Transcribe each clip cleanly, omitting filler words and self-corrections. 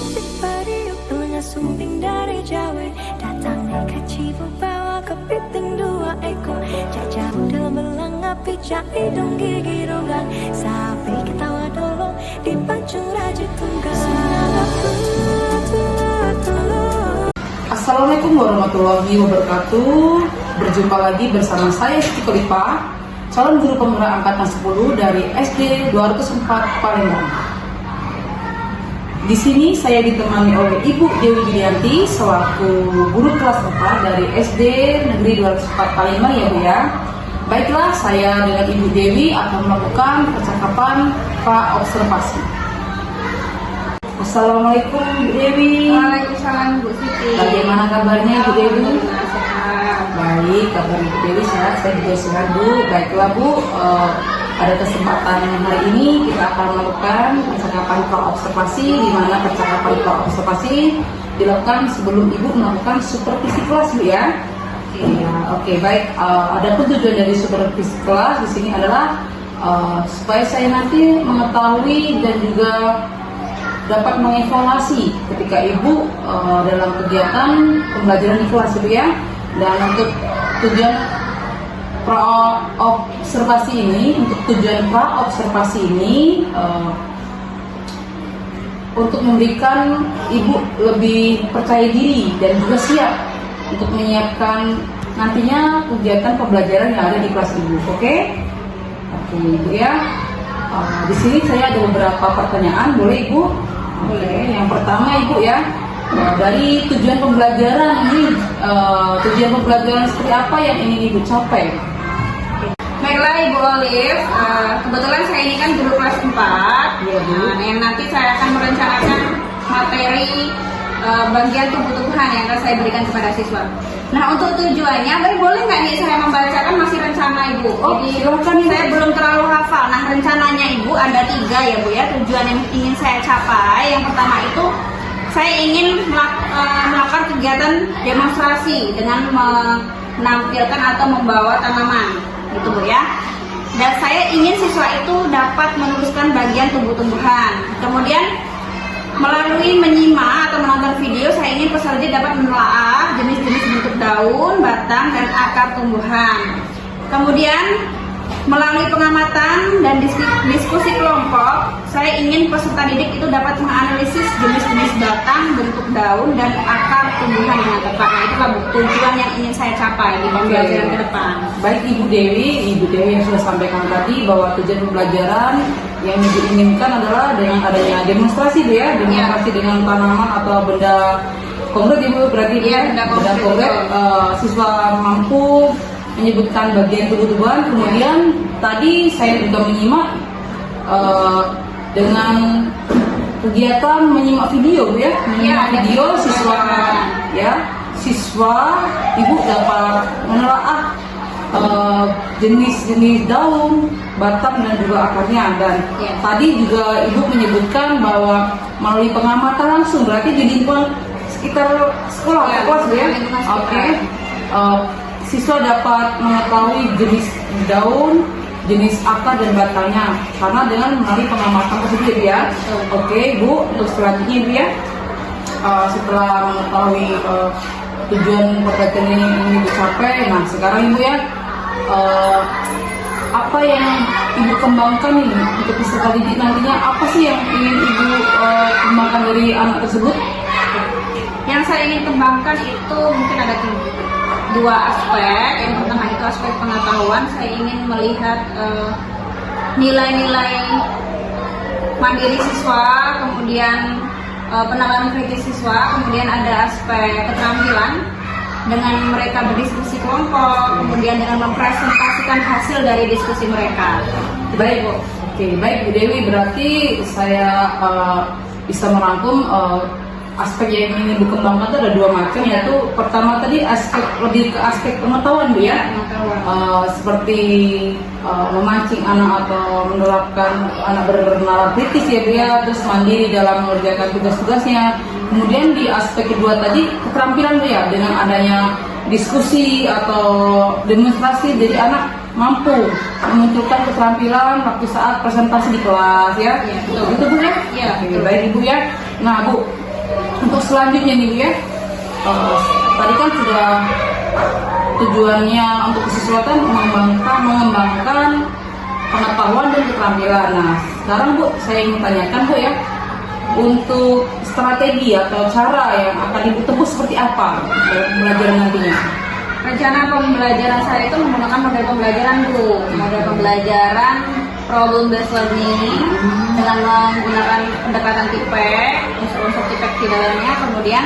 Musik periuk telinga sumbing dari Jawa. Datang ke Cibu bawa kepiting dua ekor. Jajah dalam belang api cai hidung gigi ronggang. Sapi ketawa dolong dipacu raja tunggal. Assalamualaikum warahmatullahi wabarakatuh. Berjumpa lagi bersama saya Siti Kolipa, calon guru penggerak angkatan 10 dari SD 204 Palembang. Di sini saya ditemani oleh Ibu Dewi Gideanti selaku guru kelas 4 dari SD Negeri 204 Palembang ya Bu ya. Baiklah, saya dengan Ibu Dewi akan melakukan percakapan pra-observasi. Assalamualaikum Bu Dewi. Waalaikumsalam Bu Siti. Bagaimana kabarnya Bu Dewi? Alhamdulillah sehat. Baik, kabar Bu Dewi sehat, saya juga sehat Bu. Baiklah Bu, pada kesempatan hari ini kita akan melakukan percakapan pra-observasi, di mana percakapan pra-observasi dilakukan sebelum Ibu melakukan supervisi kelas Bu ya. Oke, baik. Adapun tujuan dari supervisi kelas di sini adalah supaya saya nanti mengetahui dan juga dapat mengevaluasi ketika Ibu dalam kegiatan pembelajaran di kelas Ibu ya. Dan untuk tujuan pra-observasi ini, untuk memberikan Ibu lebih percaya diri dan juga siap untuk menyiapkan nantinya kegiatan pembelajaran yang ada di kelas Ibu. Oke, Ibu ya. Di sini saya ada beberapa pertanyaan, boleh Ibu? Boleh. Yang pertama Ibu ya, dari tujuan pembelajaran ini, tujuan pembelajaran seperti apa yang ingin Ibu capai? Baiklah Ibu Olive, kebetulan saya ini kan guru kelas 4. Iya, Bu. Yang nanti saya akan merencanakan materi bagian tubuh-tubuhan yang akan saya berikan kepada siswa. Nah, untuk tujuannya, boleh nggak nih saya membacakan, masih rencana Ibu? Jadi saya belum terlalu hafal. Nah, rencananya Ibu ada 3 ya Bu ya, tujuan yang ingin saya capai. Yang pertama itu saya ingin melakukan kegiatan demonstrasi dengan menampilkan atau membawa tanaman, gitu Bu ya. Dan saya ingin siswa itu dapat menuliskan bagian tumbuh-tumbuhan. Kemudian melalui menyimak atau menonton video, saya ingin peserta dapat menelaah jenis-jenis bentuk daun, batang, dan akar tumbuhan. Kemudian melalui pengamatan dan diskusi kelompok, saya ingin peserta didik itu dapat menganalisis jenis-jenis batang, bentuk daun, dan akar tumbuhan dengan tepat. Nah, itulah tujuan yang ingin saya capai di pembelajaran ke depan. Baik Ibu Dewi yang sudah sampaikan tadi bahwa tujuan pembelajaran yang Ibu inginkan adalah dengan adanya demonstrasi Bu ya, demonstrasi dengan tanaman atau benda konkret Ibu berarti ya, benda konkret, siswa mampu menyebutkan bagian tubuh-tubuhan. Kemudian tadi saya juga menyimak dengan kegiatan menyimak video Bu ya, menyimak video siswa Ibu dapat menelaah jenis-jenis daun, batang, dan juga akarnya. Dan tadi juga Ibu menyebutkan bahwa melalui pengamatan langsung, berarti di lingkungan sekitar sekolah atau kelas Bu ya. Siswa dapat mengetahui jenis daun, jenis akar, dan batangnya karena dengan melalui pengamatan tersebut ya. Bu, untuk selanjutnya Bu ya, setelah mengetahui tujuan pembelajaran ini ingin dicapai, nah sekarang Ibu ya, apa yang Ibu kembangkan nih untuk peserta didik nantinya, apa sih yang ingin Ibu kembangkan dari anak tersebut? Yang saya ingin kembangkan itu mungkin ada 2 aspek. Yang pertama itu aspek pengetahuan. Saya ingin melihat nilai-nilai mandiri siswa, kemudian penalaran kritis siswa, kemudian ada aspek keterampilan dengan mereka berdiskusi kelompok, kemudian dengan mempresentasikan hasil dari diskusi mereka. Baik Bu. Baik Bu Dewi, berarti saya bisa merangkum aspek yang ingin Ibu kembangkan itu ada 2 macam, yaitu pertama tadi lebih ke aspek pengetahuan Bu ya, seperti memancing anak atau menerapkan anak bernalar kritis ya Bu ya, terus mandiri dalam mengerjakan tugas-tugasnya. Kemudian di aspek kedua tadi keterampilan Bu ya, dengan adanya diskusi atau demonstrasi, jadi anak mampu memunculkan keterampilan waktu saat presentasi di kelas ya. Itu Bu ya. Baik Ibu ya. Nah Bu, Untuk selanjutnya nih Bu ya, tadi kan sudah tujuannya untuk kesesuaian mengembangkan pengetahuan dan keterampilan. Nah, sekarang Bu, saya ingin tanyakan Bu ya, untuk strategi atau cara yang akan Ibu tempuh seperti apa dalam pembelajaran nantinya? Rencana pembelajaran saya itu menggunakan model pembelajaran Bu, model pembelajaran problem based learning dengan menggunakan pendekatan tipek, unsur-unsur tipek di dalamnya. Kemudian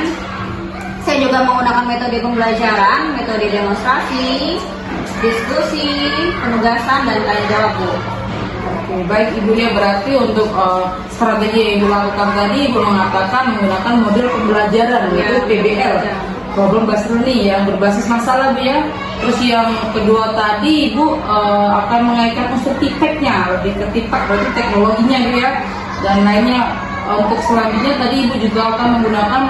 saya juga menggunakan metode pembelajaran, metode demonstrasi, diskusi, penugasan, dan tanya jawab Bu. Oke, baik Ibu ya, berarti untuk strategi yang Ibu lakukan tadi, Ibu mengatakan menggunakan model pembelajaran yaitu PBL, problem based learning yang berbasis masalah Bu ya. Terus yang kedua tadi Ibu akan mengaitkan unsur tipeknya, lebih ke tipek berarti teknologinya Bu ya. Dan lainnya untuk selanjutnya tadi Ibu juga akan menggunakan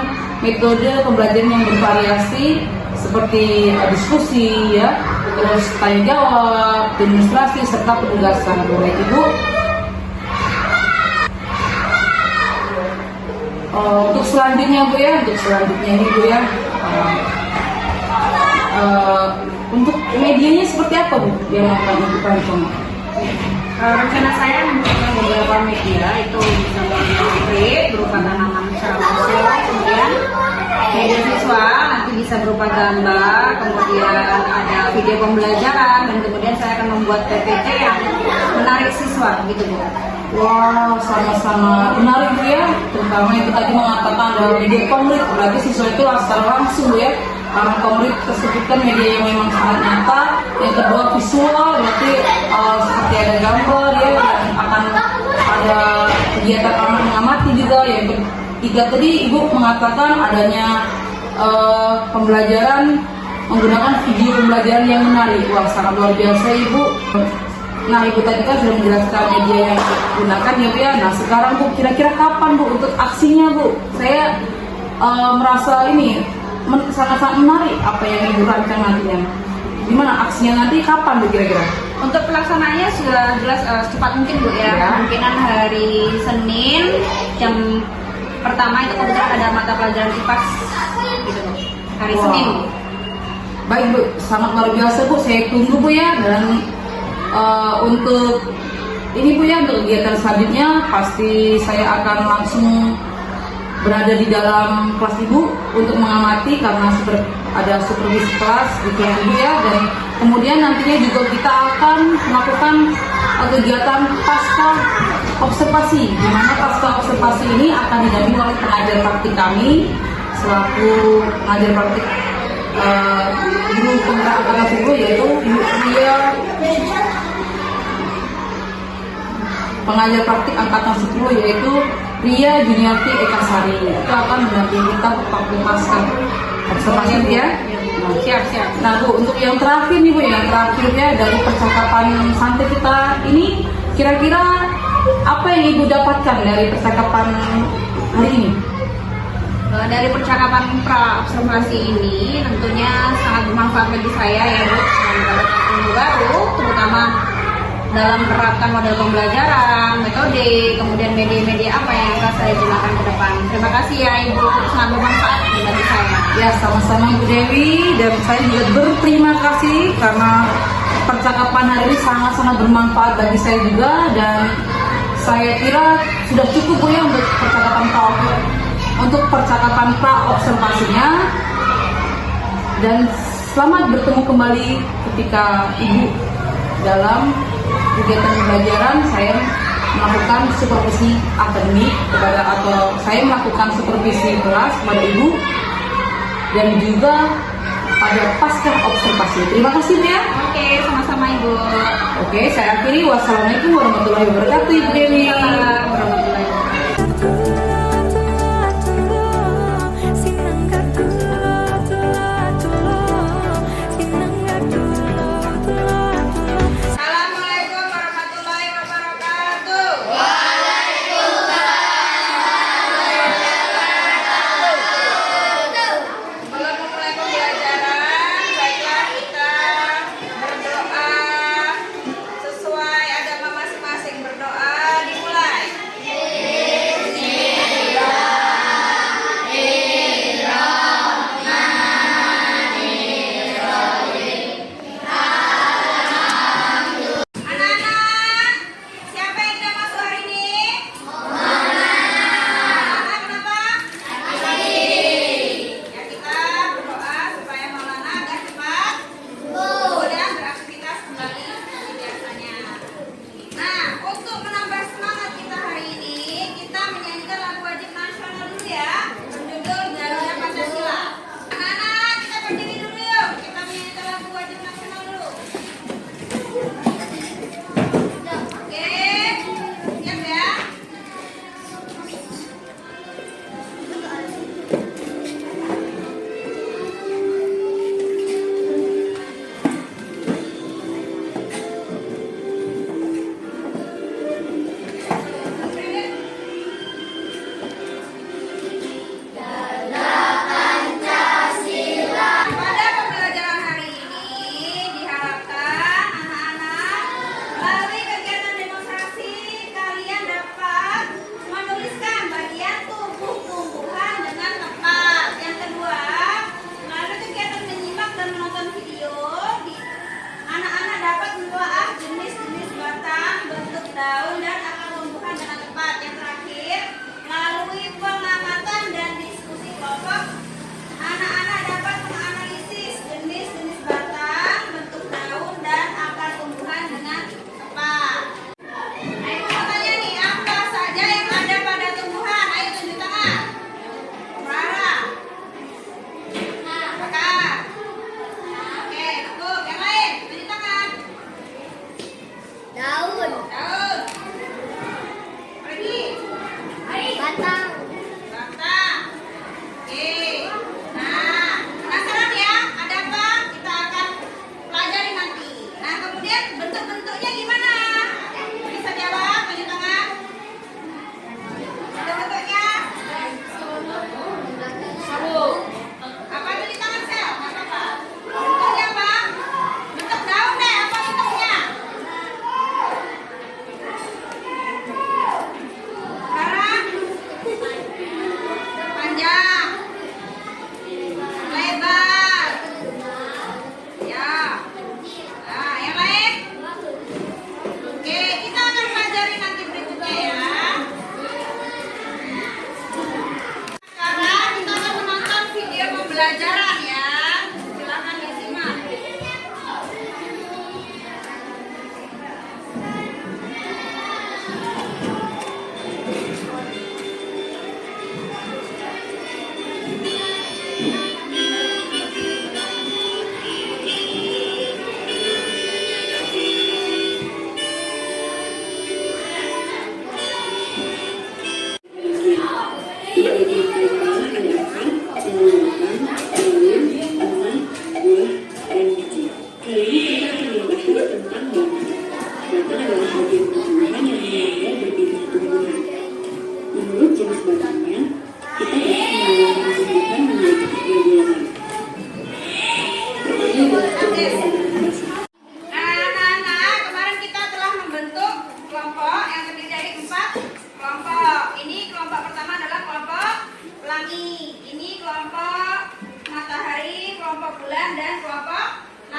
metode pembelajaran yang bervariasi seperti diskusi ya, terus tanya jawab, demonstrasi serta penugasan. Boleh Ibu. Untuk selanjutnya Bu ya, untuk selanjutnya ini Bu ya, untuk medianya seperti apa Bu yang akan Ibu rancang? Rencana saya menggunakan beberapa media, itu bisa melalui print berupa tanaman secara langsung, kemudian media visual nanti bisa berupa gambar, kemudian ada video pembelajaran, dan kemudian saya akan membuat PPT yang menarik siswa gitu Bu. Wow, sama-sama menarik Bu ya, terutama yang tadi mengatakan ada video konkret, berarti siswa itu secara langsung Bu ya, karena konkret tersebut kan media yang memang sangat nyata. Yang kedua visual, berarti seperti ada gambar ya, dan akan ada kegiatan mengamati juga. Yang ketiga tadi Ibu mengatakan adanya pembelajaran menggunakan video pembelajaran yang menarik. Wah, sangat luar biasa Ibu. Nah, Ibu tadi kan sudah menjelaskan media yang digunakan ya Bu ya. Nah, sekarang Bu, kira-kira kapan Bu untuk aksinya Bu? Saya merasa ini sangat-sangat menarik apa yang Ibu rancang nantinya. Gimana aksinya nanti, kapan Bu kira-kira? Untuk pelaksanaannya sudah jelas secepat mungkin Bu ya. Kemungkinan hari Senin jam pertama itu kebetulan ada mata pelajaran IPAS gitu Bu. Hari Senin. Baik Bu, sangat luar biasa Bu. Saya tunggu Bu ya. Dan untuk ini Bu ya, untuk kegiatan selanjutnya pasti saya akan langsung berada di dalam kelas Ibu untuk mengamati karena ada supervisi kelas di kelas Ibu ya. Dan kemudian nantinya juga kita akan melakukan kegiatan pasca observasi, di mana pasca observasi ini akan didampingi oleh pengajar praktik kami selaku pengajar praktik guru penggerak angkatan 10, yaitu Ibu Ria, pengajar praktik angkatan 10 yaitu Ria Juniarti Ekasari. Itu akan mendampingi kita waktu pasca observasi ya. Siap. Nah Bu, untuk yang terakhir nih Bu, yang terakhir ya dari percakapan santai kita ini, kira-kira apa yang Ibu dapatkan dari percakapan hari ini? Dari percakapan pra-observasi ini tentunya sangat bermanfaat bagi saya ya Bu, dan mendapatkan ilmu baru, terutama dalam menerapkan model pembelajaran, metode, kemudian media-media apa yang akan saya gunakan ke depan. Terima kasih ya Ibu, sangat bermanfaat bagi saya. Ya, sama-sama Ibu Dewi, dan saya juga berterima kasih karena percakapan hari ini sangat-sangat bermanfaat bagi saya juga. Dan saya kira sudah cukup Bu ya untuk percakapan pra-observasinya. Dan selamat bertemu kembali ketika Ibu dalam kegiatan pembelajaran. Saya melakukan supervisi akademik atau saya melakukan supervisi kelas kepada Ibu dan juga pada pasca observasi. Terima kasih Bu ya. Oke, sama-sama Ibu. Oke, saya akhiri. Wassalamualaikum warahmatullahi wabarakatuh Ibu Dewi. Waalaikumsalam warahmatullahi wabarakatuh. Assalamualaikum warahmatullahi wabarakatuh. Sebelum memulai pembelajaran, baiklah kita berdoa sesuai agama masing-masing. Berdoa dimulai.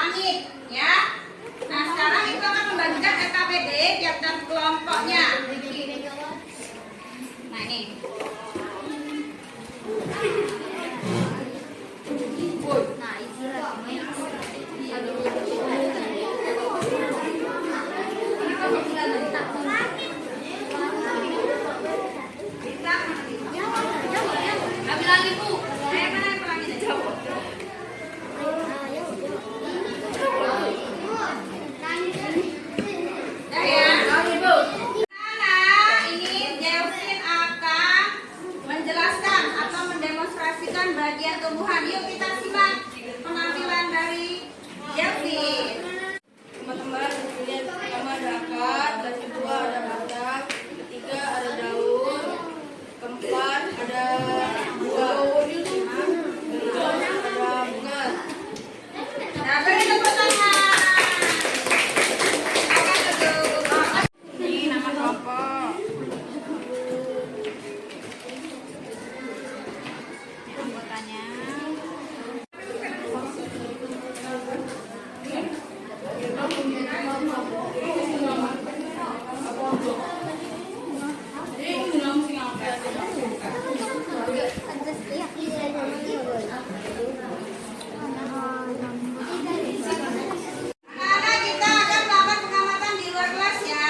langit, ya. Nah, sekarang itu akan membagikan RKPD tiap-tiap kelompoknya. Nah, ini. Ambil lagi, Bu. Mana yang lagi jawab? Bagian tumbuhan. Yuk kita simak penampilan dari Delvin. Teman-teman, lihat pertama ada akar, dan kedua ada batang, ketiga ada daun, keempat ada buah, kelima ada bunga. Nah, beri tepuk tangan. Akan duduk. Ini nama kelompok. Anggotanya. Anak-anak, kita akan melakukan pengamatan di luar kelas ya.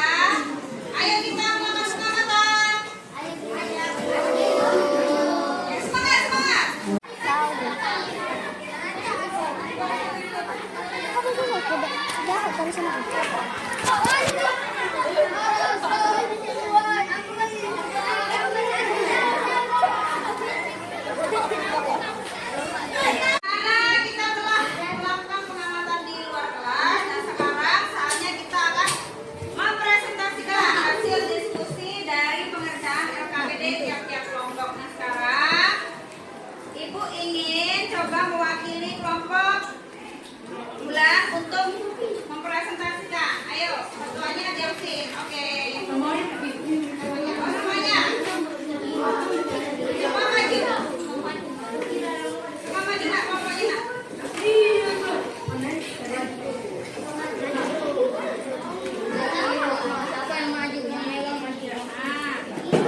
Ayo kita melakukan pengamatan. Ya, semangat, semangat. Anak, kita telah melakukan pengamatan di luar kelas. Dan sekarang saatnya kita akan mempresentasikan hasil diskusi dari pengerjaan LKPD tiap-tiap kelompok. Nah, sekarang Ibu ingin coba mewakili kelompok bulan untuk mempresentasikan. Ayo, ketuanya Delvin. Oke. Semuanya. Coba maju. Coba maju, Nak. Coba maju, Nak.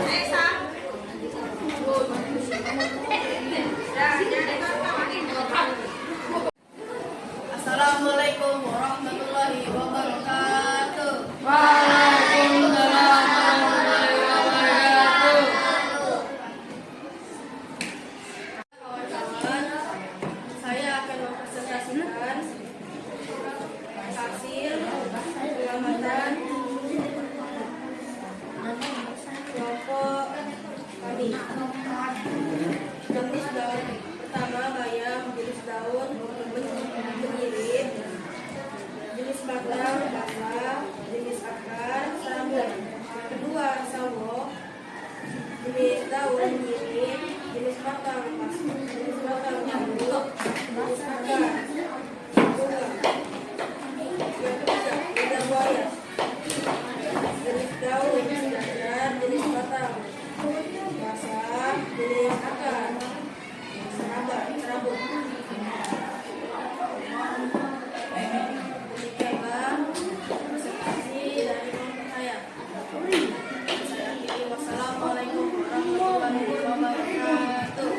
Ayo, Sam. Assalamualaikum warahmatullahi wabarakatuh. Kawan-kawan, saya akan mempresentasikan hasil pengamatan kelompok kami. Jenis daun pertama bayam, jenis daun penyirit, jenis batang basah, jenis akar serabut. Kedua sawo, jenis daun penyirit, jenis batang basah, jenis batang nyambuk, jenis akar bunga. Yang ketiga lidah buaya, jenis daun sejajar, jenis batang basah, jenis akar serabut. Demikianlah presentasi dari kelompok saya. Saya akhiri. Wassalamualaikum warahmatullahi wabarakatuh.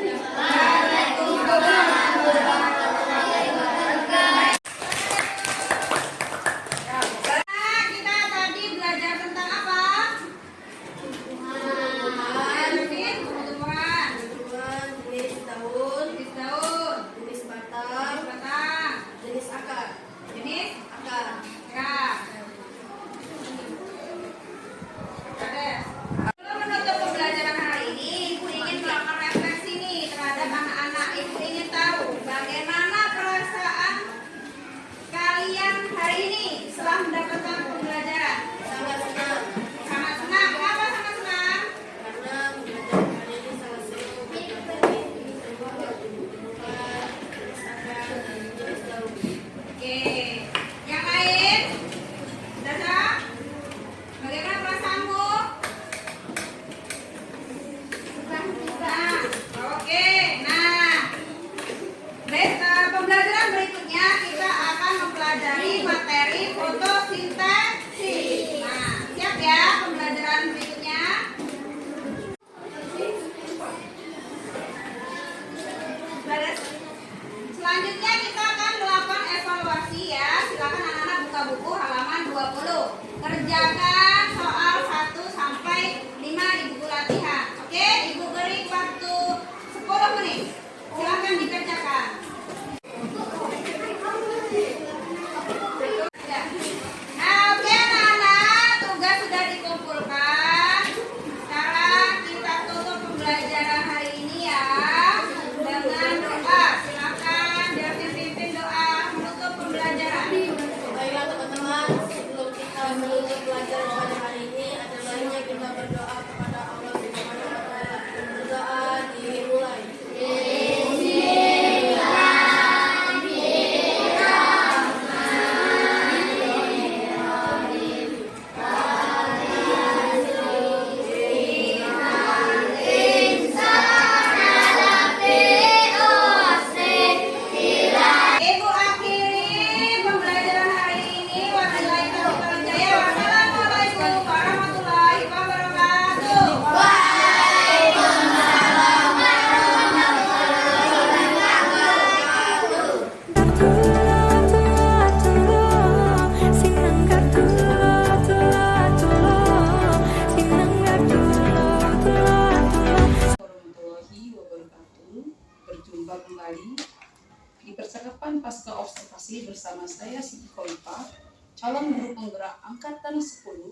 Observasi bersama saya Siti Kholifa, calon guru penggerak angkatan 10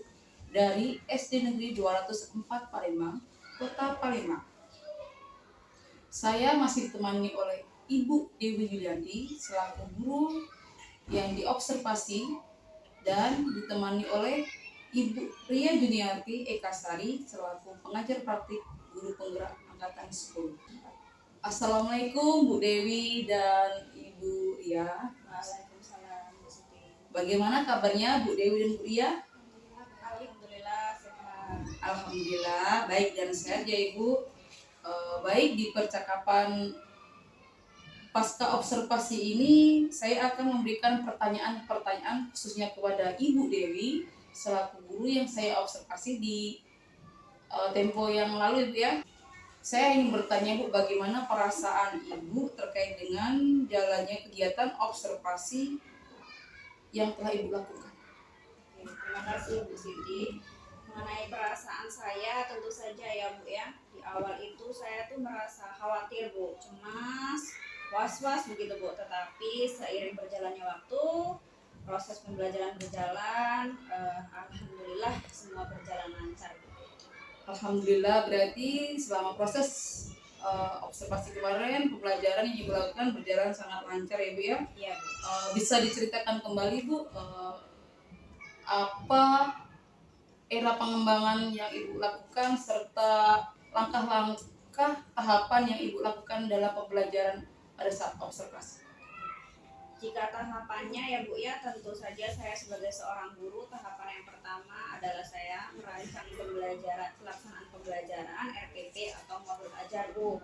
dari SD Negeri 204 Palembang, Kota Palembang. Saya masih ditemani oleh Ibu Dewi Yulianti selaku guru yang diobservasi dan ditemani oleh Ibu Ria Juniarti Ekasari selaku pengajar praktik guru penggerak angkatan 10. Assalamualaikum Bu Dewi dan Ibu Ria. Waalaikumsalam Bu Siti. Bagaimana kabarnya Bu Dewi dan Bu Ria? Alhamdulillah sehat. Alhamdulillah baik dan sehat ya Ibu. Baik, di percakapan pasca observasi ini saya akan memberikan pertanyaan-pertanyaan khususnya kepada Ibu Dewi selaku guru yang saya observasi di tempo yang lalu Ibu ya. Saya ingin bertanya Bu, bagaimana perasaan Ibu terkait dengan jalannya kegiatan observasi yang telah Ibu lakukan? Terima kasih Bu Siti. Mengenai perasaan saya tentu saja ya Bu ya. Di awal itu saya tuh merasa khawatir Bu, cemas, was-was begitu Bu. Tetapi seiring berjalannya waktu, proses pembelajaran berjalan, alhamdulillah semua berjalan lancar Bu. Alhamdulillah, berarti selama proses observasi kemarin pembelajaran yang Ibu lakukan berjalan sangat lancar ya Bu ya. Iya Bu. Bisa diceritakan kembali Bu, apa era pengembangan yang Ibu lakukan serta langkah-langkah tahapan yang Ibu lakukan dalam pembelajaran pada saat observasi? Jika tahapannya ya Bu ya, tentu saja saya sebagai seorang guru, tahapan yang pertama adalah saya merancang pembelajaran, pelaksanaan pembelajaran RPP atau modul ajar Bu.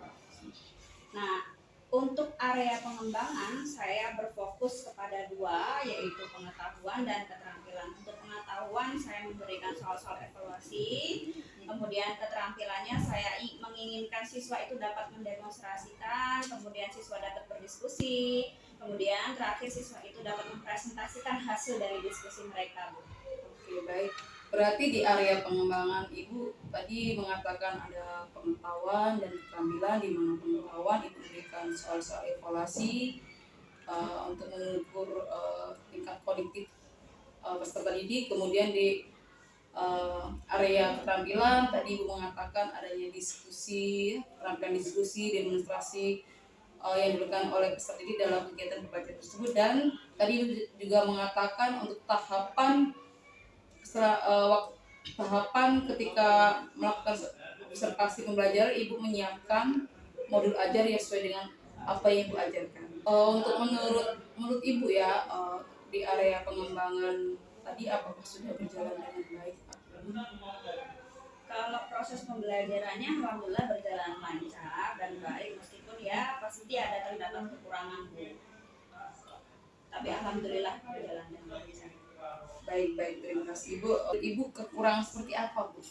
Nah, untuk area pengembangan saya berfokus kepada dua, yaitu pengetahuan dan keterampilan. Untuk pengetahuan saya memberikan soal-soal evaluasi, kemudian keterampilannya saya menginginkan siswa itu dapat mendemonstrasikan, kemudian siswa dapat berdiskusi, kemudian terakhir siswa itu dapat mempresentasikan hasil dari diskusi mereka Bu. Oke, baik. Berarti di area pengembangan Ibu tadi mengatakan ada pengetahuan dan keterampilan, di mana pengetahuan Ibu memberikan soal-soal evaluasi untuk mengukur tingkat kognitif peserta didik. Kemudian di area keterampilan tadi Ibu mengatakan adanya diskusi, keterampilan diskusi, demonstrasi yang diberikan oleh peserta didik dalam kegiatan pembelajaran tersebut. Dan tadi Ibu juga mengatakan untuk tahapan ketika melakukan observasi pembelajaran, Ibu menyiapkan modul ajar yang sesuai dengan apa yang Ibu ajarkan. Untuk menurut Ibu ya, di area pengembangan tadi apakah sudah berjalan dengan baik? Kalau proses pembelajarannya alhamdulillah berjalan lancar dan baik, meskipun ya pasti ada terdapat kekurangan Bu. Tapi alhamdulillah berjalan dengan lancar. Baik, terima kasih Ibu. Ibu kekurangan seperti apa Bu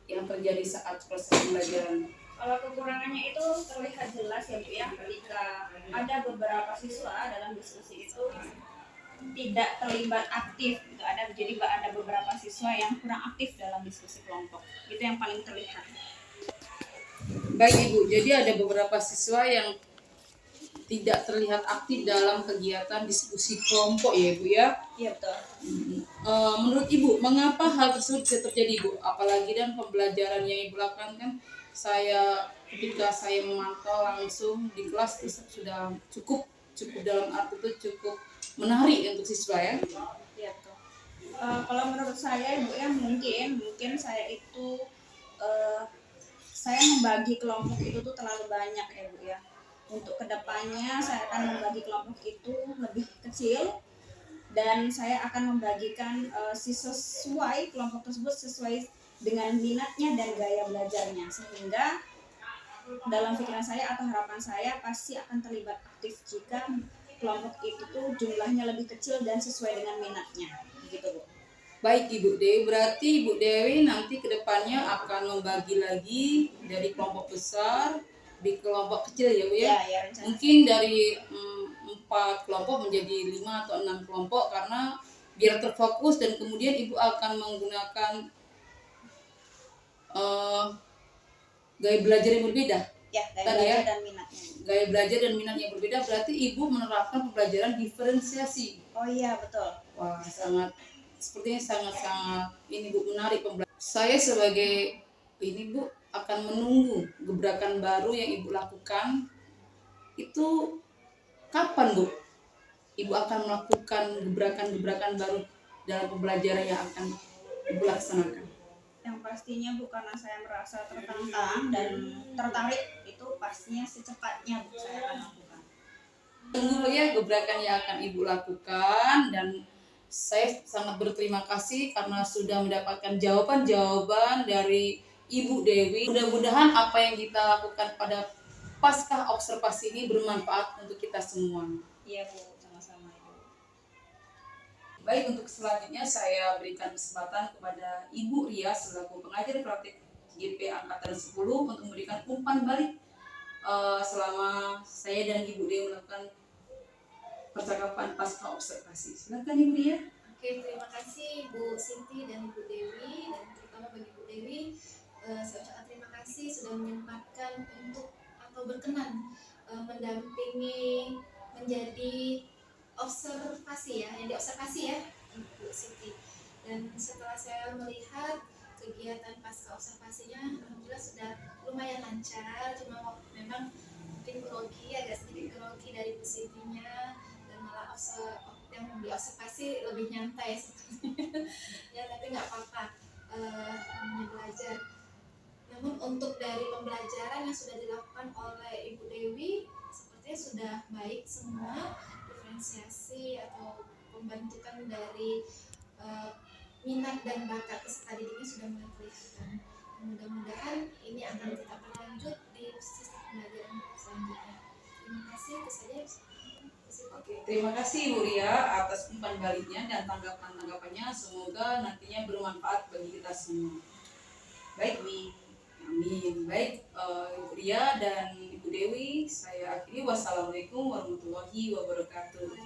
yang terjadi saat proses pembelajaran? Kalau kekurangannya itu terlihat jelas ya Bu ya, ketika ada beberapa siswa dalam diskusi itu tidak terlibat aktif gitu. Jadi ada beberapa siswa yang kurang aktif dalam diskusi kelompok. Itu yang paling terlihat. Baik Ibu, jadi ada beberapa siswa yang tidak terlihat aktif dalam kegiatan diskusi kelompok ya Ibu ya. Iya betul. Menurut Ibu, mengapa hal tersebut bisa terjadi Bu? Apalagi dan pembelajaran yang Ibu lakukan kan ketika saya memantau langsung di kelas itu sudah cukup dalam arti itu cukup menarik untuk siswa ya. Iya betul. Kalau menurut saya Ibu ya, mungkin saya itu saya membagi kelompok itu tuh terlalu banyak ya Bu ya. Untuk kedepannya saya akan membagi kelompok itu lebih kecil dan saya akan membagikan sesuai kelompok tersebut sesuai dengan minatnya dan gaya belajarnya, sehingga dalam pikiran saya atau harapan saya pasti akan terlibat aktif jika kelompok itu tuh jumlahnya lebih kecil dan sesuai dengan minatnya, begitu Bu. Baik Ibu Dewi, berarti Ibu Dewi nanti kedepannya akan membagi lagi dari kelompok besar di kelompok kecil ya Bu ya? Ya, rencana. Mungkin dari 4 kelompok menjadi 5 atau 6 kelompok karena biar terfokus, dan kemudian Ibu akan menggunakan gaya belajar yang berbeda Ya, gaya Tadi belajar ya. dan minatnya. Gaya belajar dan minat yang berbeda, berarti ibu menerapkan pembelajaran diferensiasi. Oh iya, betul. Wah, sepertinya sangat ini Bu, menarik pembelajaran. Saya sebagai ini Bu akan menunggu gebrakan baru yang ibu lakukan. Itu kapan Bu? Ibu akan melakukan gebrakan-gebrakan baru dalam pembelajaran yang akan ibu laksanakan. Yang pastinya Bu, karena saya merasa tertantang dan tertarik, itu pastinya secepatnya Bu saya akan lakukan. Tunggu ya gebrakan yang akan ibu lakukan, dan saya sangat berterima kasih karena sudah mendapatkan jawaban-jawaban dari Ibu Dewi. Mudah-mudahan apa yang kita lakukan pada pasca observasi ini bermanfaat untuk kita semua. Iya Bu, sama-sama Ibu. Baik, untuk selanjutnya saya berikan kesempatan kepada Ibu Ria selaku pengajar praktik GP Angkatan 10 untuk memberikan umpan balik selama saya dan Ibu Ria melakukan percakapan pasca observasi. Silakan Ibu Ria. Oke, terima kasih Bu Sinti dan Ibu Dewi, dan terutama bagi Bu Dewi, saya ucapkan terima kasih sudah menyempatkan untuk atau berkenan mendampingi menjadi observasi ya, yang diobservasi ya Bu Sinti. Dan setelah saya melihat kegiatan pasca observasinya, alhamdulillah sudah lumayan lancar, cuma memang mungkin agak sedikit grogi dari Bu Sintinya, dan malah yang diobservasi lebih nyantai sepertinya. Ya tapi nggak apa-apa, namanya belajar. Namun untuk dari pembelajaran yang sudah dilakukan oleh Ibu Dewi sepertinya sudah baik semua, diferensiasi atau pembentukan dari minat dan bakat peserta didiknya sudah mulai kelihatan. Mudah-mudahan ini akan kita berlanjut di sistem pembelajaran selanjutnya. Terima kasih, itu saja. Oke, terima kasih Ibu Ria atas umpan baliknya dan tanggapan-tanggapannya. Semoga nantinya bermanfaat bagi kita semua. Baik, amin. Baik, Ibu Ria dan Ibu Dewi, saya akhiri. Wassalamualaikum warahmatullahi wabarakatuh.